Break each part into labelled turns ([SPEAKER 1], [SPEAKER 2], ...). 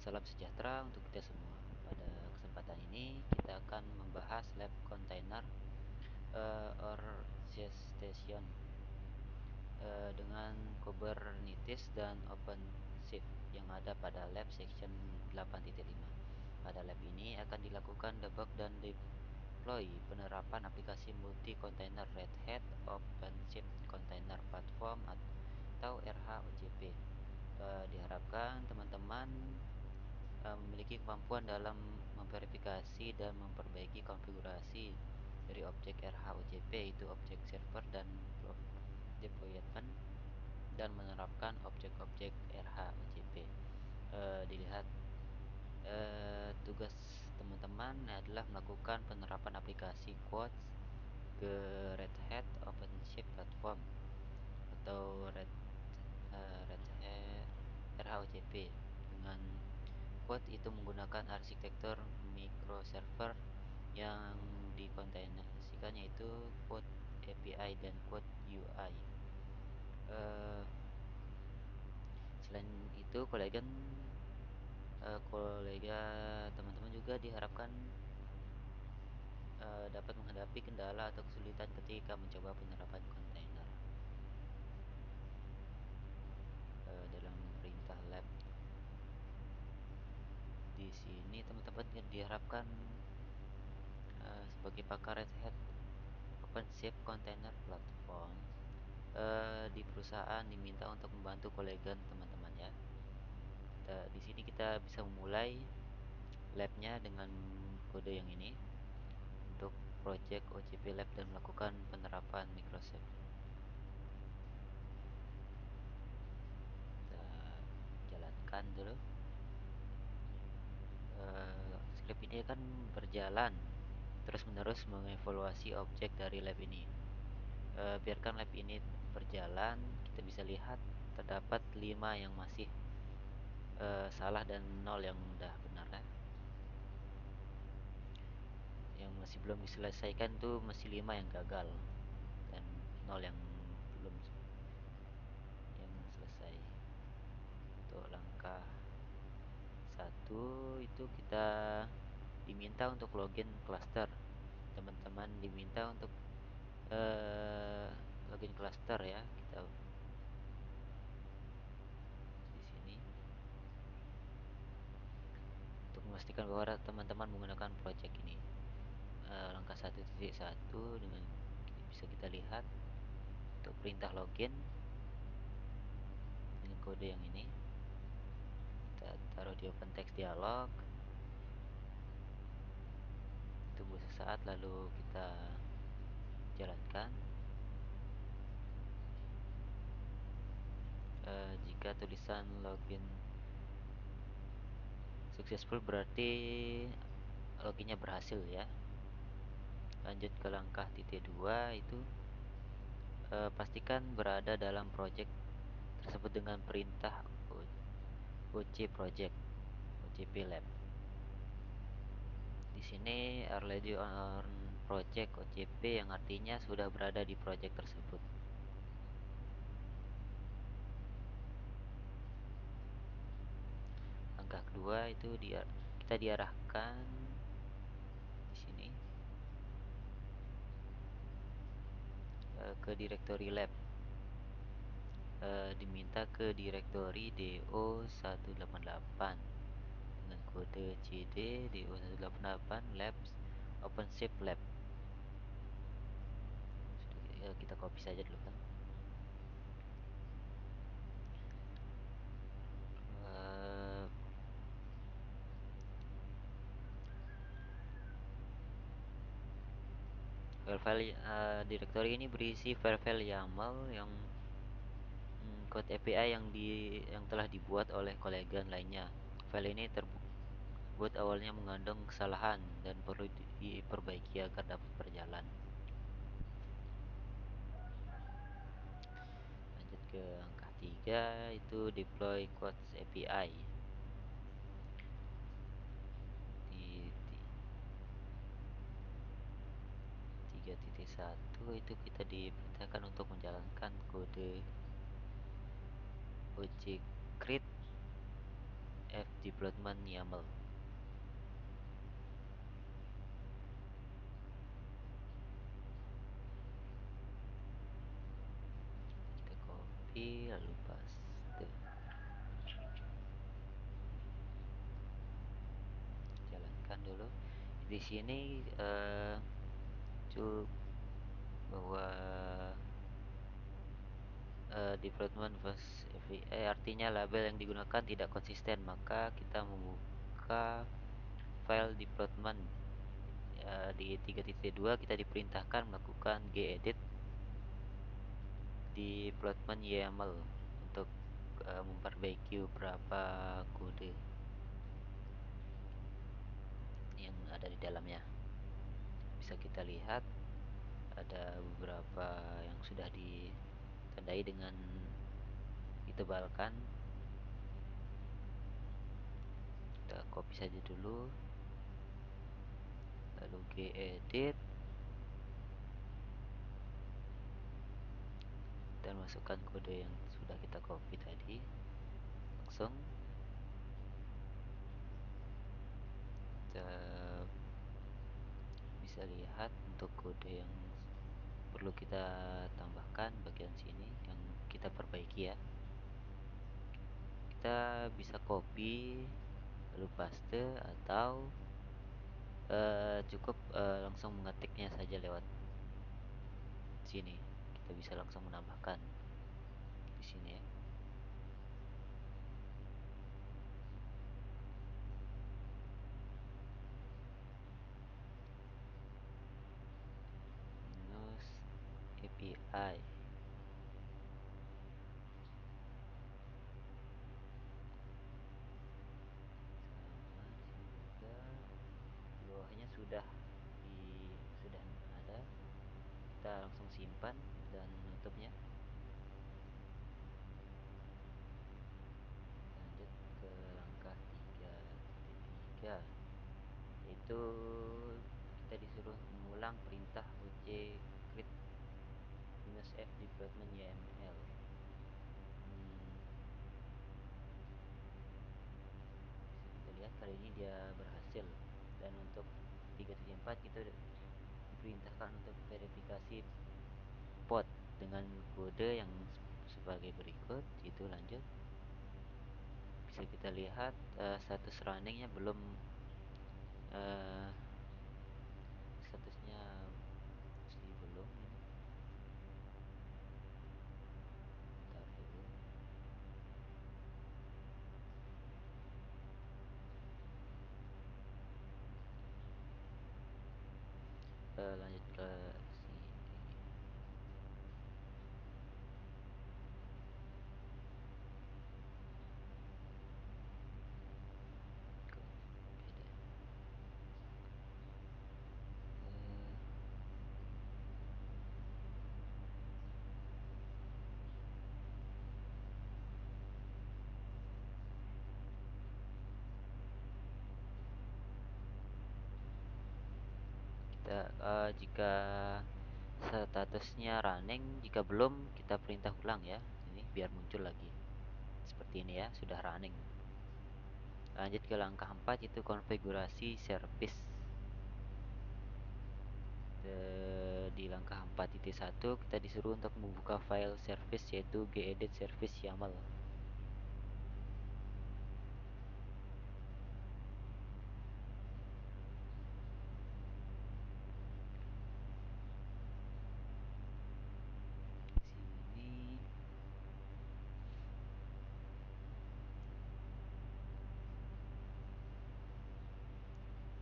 [SPEAKER 1] Salam sejahtera untuk kita semua. Pada kesempatan ini kita akan membahas lab container orchestration dengan Kubernetes dan OpenShift yang ada pada lab section 8.5. Pada lab ini akan dilakukan debug dan deploy penerapan aplikasi multi container Red Hat OpenShift Container Platform atau RHOCP. Diharapkan teman-teman memiliki kemampuan dalam memverifikasi dan memperbaiki konfigurasi dari objek RHOCP, itu objek server dan deployment, dan menerapkan objek-objek RHOCP. Dilihat tugas teman-teman adalah melakukan penerapan aplikasi quotes ke Red Hat OpenShift Platform atau Red Hat RHOCP dengan Quote itu menggunakan arsitektur microserver yang dikontainasikan, yaitu Quote API dan Quote UI. Selain itu, kolega teman-teman juga diharapkan dapat menghadapi kendala atau kesulitan ketika mencoba penerapan kontainer dalam perintah lab. Di sini teman-teman diharapkan sebagai pakar Red Hat OpenShift Container Platform di perusahaan diminta untuk membantu kolega teman-teman ya. Di sini kita bisa memulai labnya dengan kode yang ini untuk project OCP Lab dan melakukan penerapan Microsoft. Kita jalankan dulu. Script ini akan berjalan terus-menerus mengevaluasi objek dari lab ini. Biarkan lab ini berjalan, kita bisa lihat terdapat 5 yang masih salah dan 0 yang udah benar ya. Yang masih belum diselesaikan tuh masih 5 yang gagal dan 0 yang belum yang selesai. Untuk langkah 1 itu kita diminta untuk login cluster. Teman-teman diminta untuk login cluster ya. Kita di sini untuk memastikan bahwa teman-teman menggunakan project ini. Langkah 1.1 dengan bisa kita lihat untuk perintah login dengan kode yang ini. Kita taruh di open text dialog, tunggu sesaat lalu kita jalankan. Jika tulisan login successful berarti loginnya berhasil ya. Lanjut ke langkah titik 2 itu pastikan berada dalam project tersebut dengan perintah OC project OCP lab. Di sini already on project OCP yang artinya sudah berada di project tersebut. Langkah kedua itu kita diarahkan di sini ke directory lab. Diminta ke directory do188 dengan kode cd do188 labs OpenShift lab. Kita copy saja dulu kan. File directory ini berisi file-file YAML yang code API yang telah dibuat oleh kolega lainnya. File ini terbuat awalnya mengandung kesalahan dan perlu diperbaiki agar dapat berjalan. Lanjut ke angka 3 itu deploy quotes API. Di 3.1 itu kita diperintahkan untuk menjalankan kode OC create Development YAML. Kita copy lalu paste. Jalankan dulu. Di sini cuk bahwa development was artinya label yang digunakan tidak konsisten, maka kita membuka file development. Di 3.2 kita diperintahkan melakukan gedit development YAML untuk memperbaiki beberapa kode yang ada di dalamnya. Bisa kita lihat ada beberapa yang sudah ditandai dengan ditebalkan. Kita copy saja dulu, lalu gedit dan masukkan kode yang sudah kita copy tadi. Langsung kita bisa lihat untuk kode yang perlu kita tambahkan bagian sini yang kita perbaiki ya. Kita bisa copy lalu paste atau cukup langsung mengetiknya saja lewat sini. Kita bisa langsung menambahkan di sini ya. Minus API. Sama juga di bawahnya sudah ada. Kita langsung simpan dan tutupnya. Lanjut ke langkah 3.3, yaitu kita disuruh mengulang perintah wc create -f development YAML. Bisa kita lihat kali ini dia berhasil. Dan untuk 3.4 kita diperintahkan untuk verifikasi pod dengan kode yang sebagai berikut, yaitu lanjut. Bisa kita lihat status runningnya belum, statusnya masih belum ini. Bentar dulu. Lanjut ke sini. Jika statusnya running, jika belum kita perintah ulang ya. Ini biar muncul lagi. Seperti ini ya, sudah running. Lanjut ke langkah 4, itu konfigurasi service. Di langkah 4.1 kita disuruh untuk membuka file service, yaitu gedit service YAML. Sini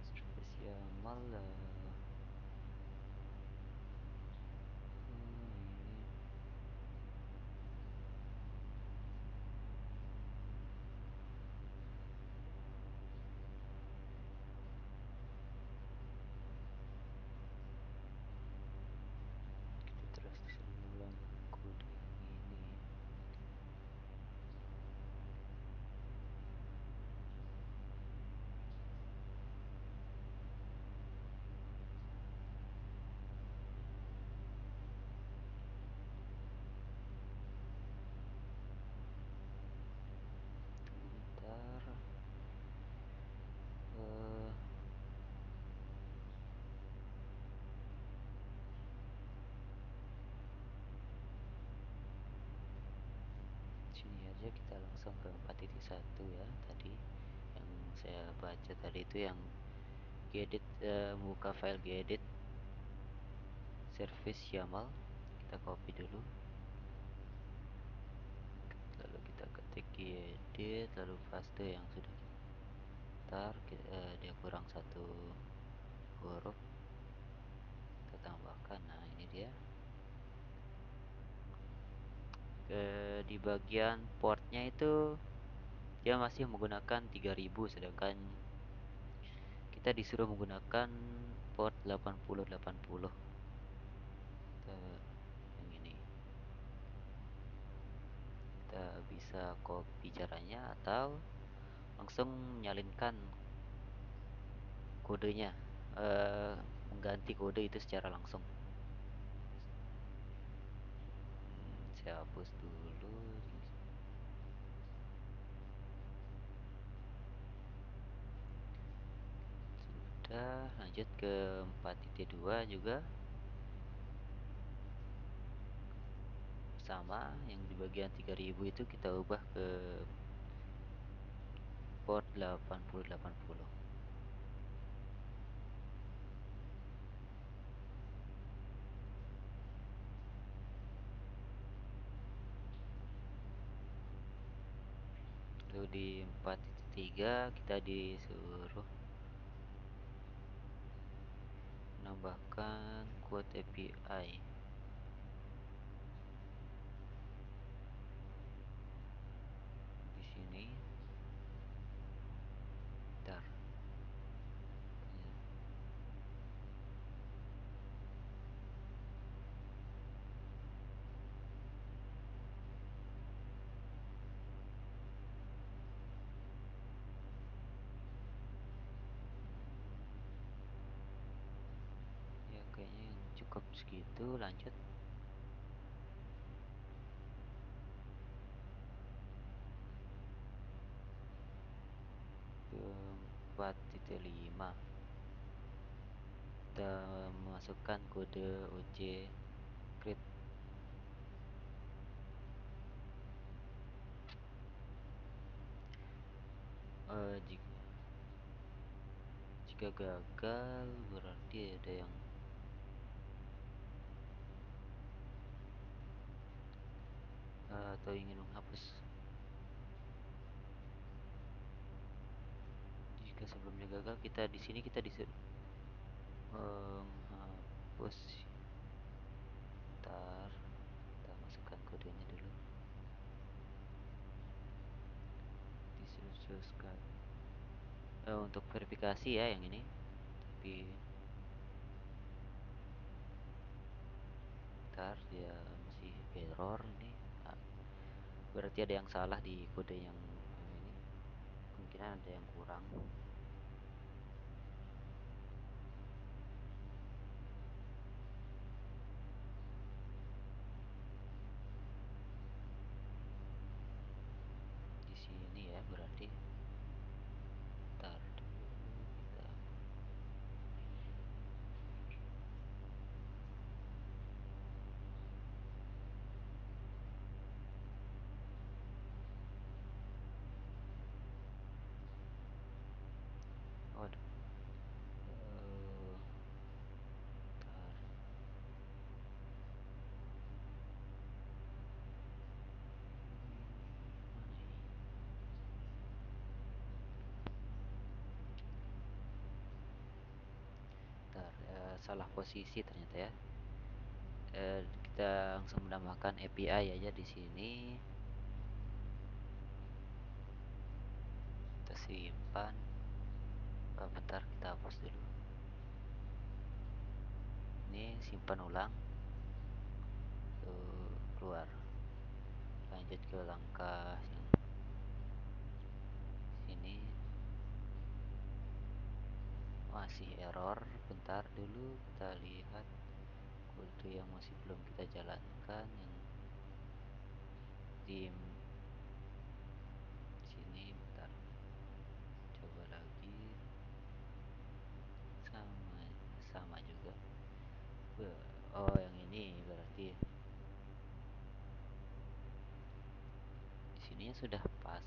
[SPEAKER 1] service YAML ini kita terus disuruh mengulang kode yang ini. Sini aja kita langsung ke 4.1 ya tadi yang saya baca tadi itu yang gedit, buka file gedit service YAML, kita copy dulu, lalu kita ketik gedit, lalu paste yang sudah dia kurang satu huruf, kita tambahkan. Nah ini dia. Di bagian portnya itu dia masih menggunakan 3000, sedangkan kita disuruh menggunakan port 8080. Kita yang ini kita bisa copy caranya atau langsung menyalinkan kodenya, mengganti kode itu secara langsung. Saya hapus dulu. Sudah, lanjut ke 4.2 juga sama, yang di bagian 3000 itu kita ubah ke port 8080. Lalu di 4.3 kita disuruh menambahkan quote API. Di sini, bentar. Ya kayaknya yang cukup segitu, lanjut ke 4.5. Kita memasukkan kode OC create. Jika gagal berarti ada yang atau ingin menghapus. Jika sebelumnya gagal, kita di sini kita disuruh menghapus. Ntar kita masukkan kodenya dulu. Disususkan untuk verifikasi ya yang ini, tapi ntar dia masih error ini. Berarti ada yang salah di kode yang ini, kemungkinan ada yang kurang. Di sini ya, berarti ntar dulu kita waduh, ntar mana ini? Ntar salah posisi ternyata ya. Kita langsung menambahkan API aja di sini. Kita simpan. Bentar, kita hapus dulu. Ini simpan ulang. Tuh, keluar. Lanjut ke langkah yang sini. Masih error. Bentar dulu, kita lihat kode yang masih belum kita jalankan yang di sini. Bentar, coba lagi. Sama sama juga. Oh yang ini berarti Sepertinya sudah pas.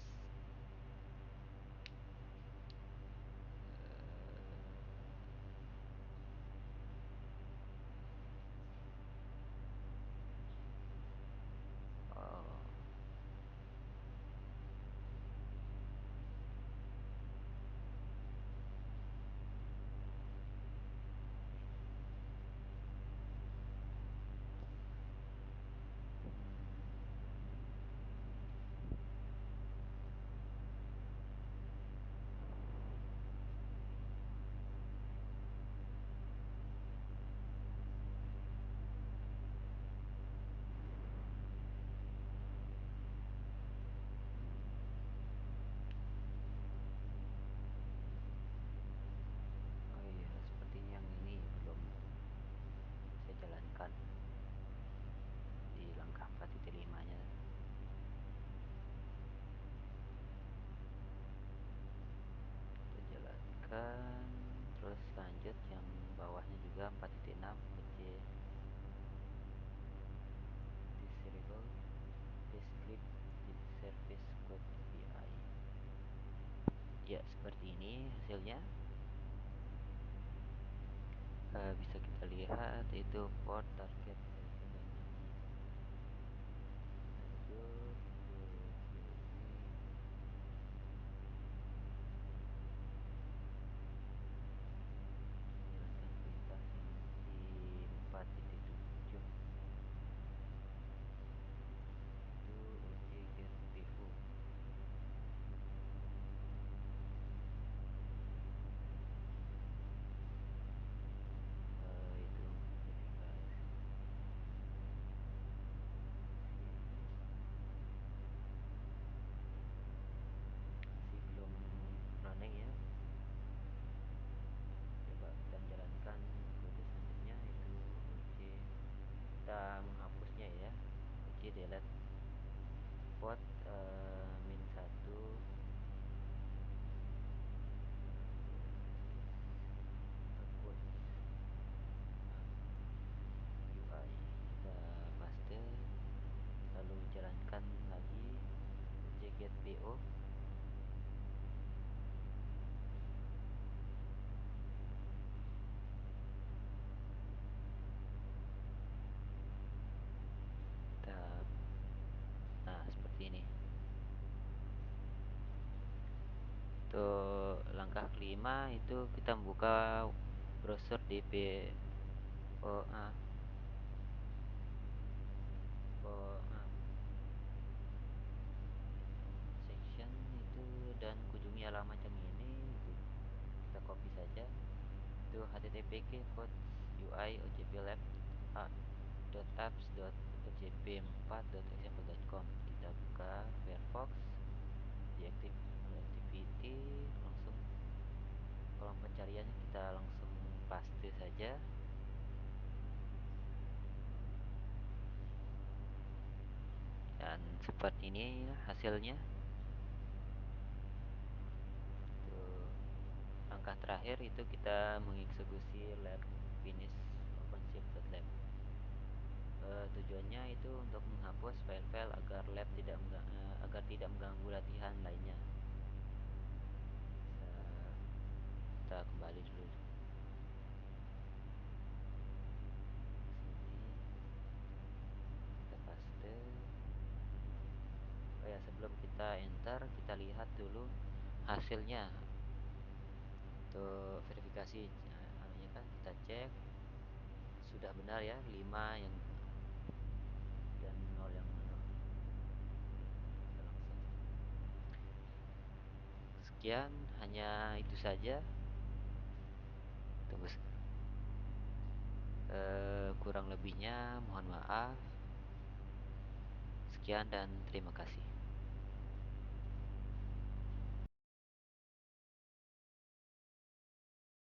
[SPEAKER 1] Oh, oh iya, sepertinya yang ini belum saya jalankan di langkah 4.5-nya. Kita jalankan, terus lanjut yang bawahnya juga 4.6 OC Disable Descriptive Service Code API. Ya, seperti ini hasilnya. Bisa kita lihat itu port target telepon dan nama. Lanjut ke sini, jalankan perintah si 4.7 itu OJ get PO. Itu verifikasi masih belum running ya. Coba kita jalankan kode selanjutnya itu OJ, kita menghapusnya ya, OJ delete port -1 akun UI, kita paste lalu jalankan lagi OJ get PO. Kita, nah seperti ini. Untuk langkah kelima itu kita membuka browser DPOA section itu dan kunjungi alamat yang ini itu. Kita copy saja. Itu http code UI ojp lab apps.ojp4.example.com. Kita buka Firefox, di activity, langsung kolom pencariannya kita langsung paste saja. Dan seperti ini hasilnya. Tuh, langkah terakhir itu kita mengeksekusi lab finish OpenShift.lab. Tujuannya itu untuk menghapus file-file agar tidak mengganggu latihan lainnya. Bisa kita kembali dulu sini, kita paste. Oh ya, sebelum kita enter kita lihat dulu hasilnya. Untuk verifikasi anunya kan kita cek sudah benar ya, 5 yang dan 0 yang mana. Kita langsung sekian, hanya itu saja. Tunggu, kurang lebihnya mohon maaf. Sekian dan terima kasih.